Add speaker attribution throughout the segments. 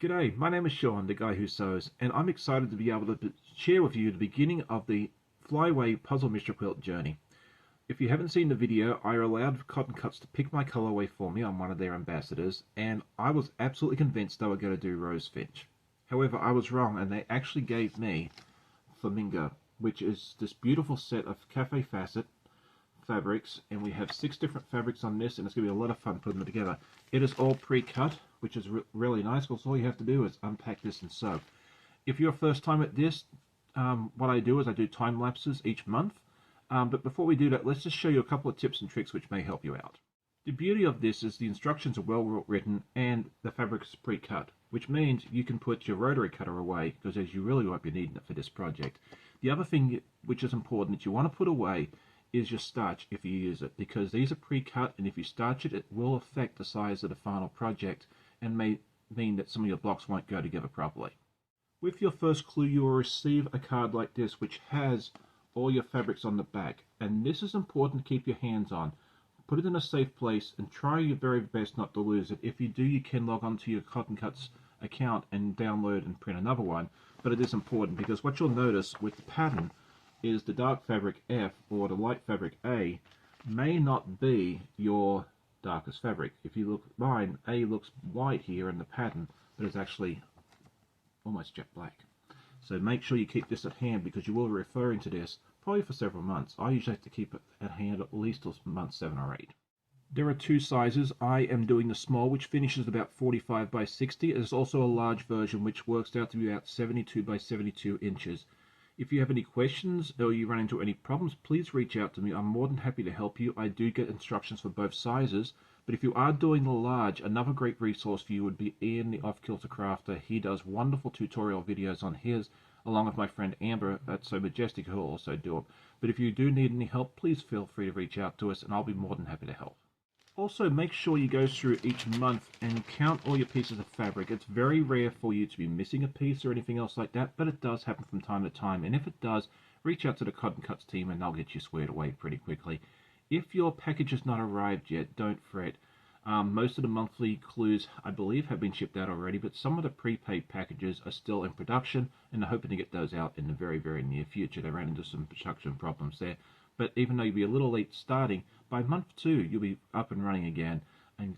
Speaker 1: G'day, my name is Sean, the guy who sews, and I'm excited to be able to share with you the beginning of the Flyway Puzzle Mystery Quilt journey. If you haven't seen the video, I allowed Cotton Cuts to pick my colorway for me. I'm one of their ambassadors, and I was absolutely convinced they were going to do Rose Finch. However, I was wrong, and they actually gave me Flamingo, which is this beautiful set of cafe facet fabrics, and we have 6 different fabrics on this, and it's going to be a lot of fun putting them together. It is all pre-cut, which is really nice, because all you have to do is unpack this and sew. If you're first time at this, what I do is I do time lapses each month, but before we do that, let's just show you a couple of tips and tricks which may help you out. The beauty of this is the instructions are well written and the fabric is pre-cut, which means you can put your rotary cutter away, because as you really won't be needing it for this project. The other thing which is important that you want to put away is your starch if you use it, because these are pre-cut, and if you starch it, it will affect the size of the final project and may mean that some of your blocks won't go together properly. With your first clue, you will receive a card like this which has all your fabrics on the back, and this is important to keep your hands on. Put it in a safe place and try your very best not to lose it. If you do, you can log on to your Cotton Cuts account and download and print another one, but it is important because what you'll notice with the pattern is the dark fabric F or the light fabric A may not be your darkest fabric. If you look at mine, A looks white here in the pattern, but it's actually almost jet black. So make sure you keep this at hand, because you will be referring to this probably for several months. I usually have to keep it at hand at least till month 7 or 8. There are 2 sizes. I am doing the small, which finishes about 45 by 60. There's also a large version which works out to be about 72 by 72 inches. If you have any questions or you run into any problems, please reach out to me. I'm more than happy to help you. I do get instructions for both sizes, but if you are doing the large, another great resource for you would be Ian, the Off-Kilter Crafter. He does wonderful tutorial videos on his, along with my friend Amber at So Majestic, who will also do them. But if you do need any help, please feel free to reach out to us, and I'll be more than happy to help. Also, make sure you go through each month and count all your pieces of fabric. It's very rare for you to be missing a piece or anything else like that, but it does happen from time to time. And if it does, reach out to the Cotton Cuts team and they'll get you squared away pretty quickly. If your package has not arrived yet, don't fret. Most of the monthly clues, I believe, have been shipped out already, but some of the prepaid packages are still in production, and they're hoping to get those out in the very, very near future. They ran into some production problems there. But even though you'll be a little late starting, by month 2 you'll be up and running again and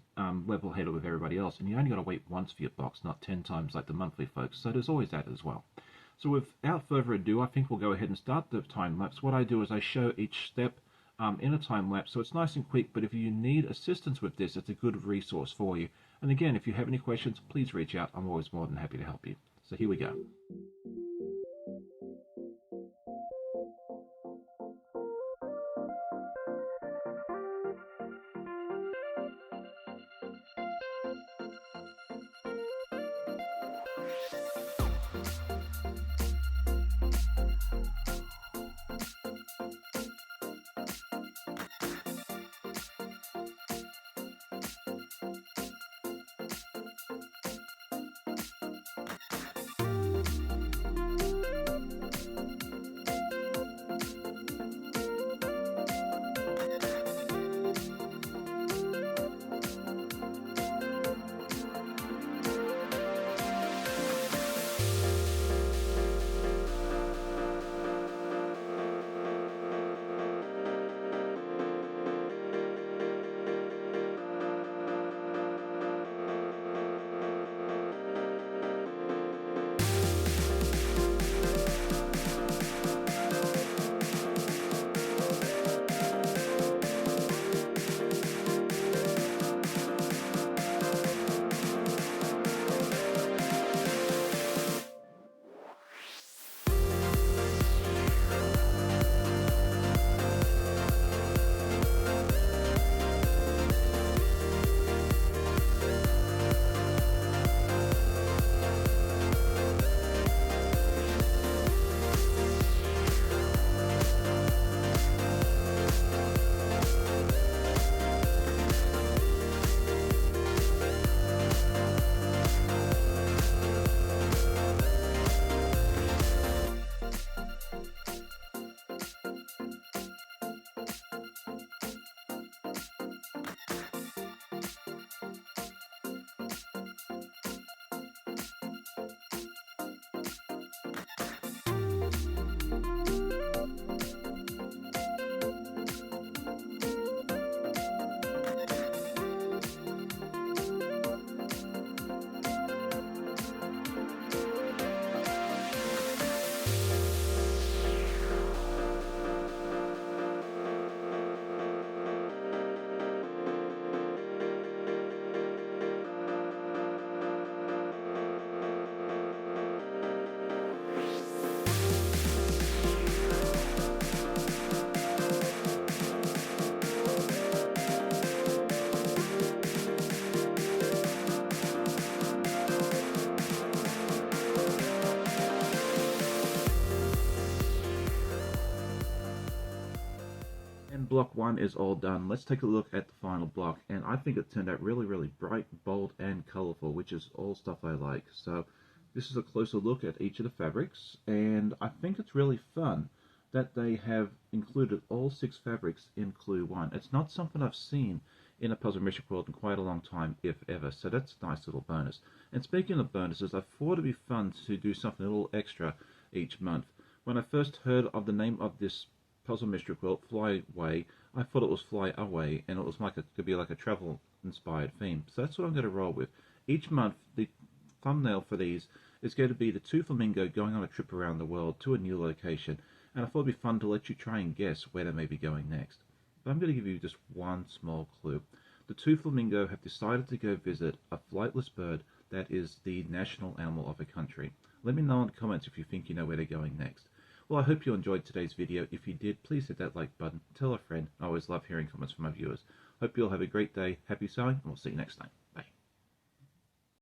Speaker 1: level-headed with everybody else. And you only got to wait once for your box, not 10 times like the monthly folks. So there's always that as well. So without further ado, I think we'll go ahead and start the time lapse. What I do is I show each step in a time lapse, so it's nice and quick. But if you need assistance with this, it's a good resource for you. And again, if you have any questions, please reach out. I'm always more than happy to help you. So here we go. block 1 is all done. Let's take a look at the final block, and I think it turned out really, really bright, bold, and colorful, which is all stuff I like. So this is a closer look at each of the fabrics, and I think it's really fun that they have included all 6 fabrics in Clue 1. It's not something I've seen in a puzzle mystery quilt in quite a long time, if ever, so that's a nice little bonus. And speaking of bonuses, I thought it'd be fun to do something a little extra each month. When I first heard of the name of this puzzle mystery quilt, Flyway, I thought it was Fly Away, and it was like it could be like a travel inspired theme. So that's what I'm going to roll with. Each month, the thumbnail for these is going to be the 2 Flamingo going on a trip around the world to a new location, and I thought it'd be fun to let you try and guess where they may be going next. But I'm going to give you just one small clue. The 2 Flamingo have decided to go visit a flightless bird that is the national animal of a country. Let me know in the comments if you think you know where they're going next. Well, I hope you enjoyed today's video. If you did, please hit that like button, tell a friend. I always love hearing comments from my viewers. Hope you all have a great day, happy sewing, and we'll see you next time. Bye.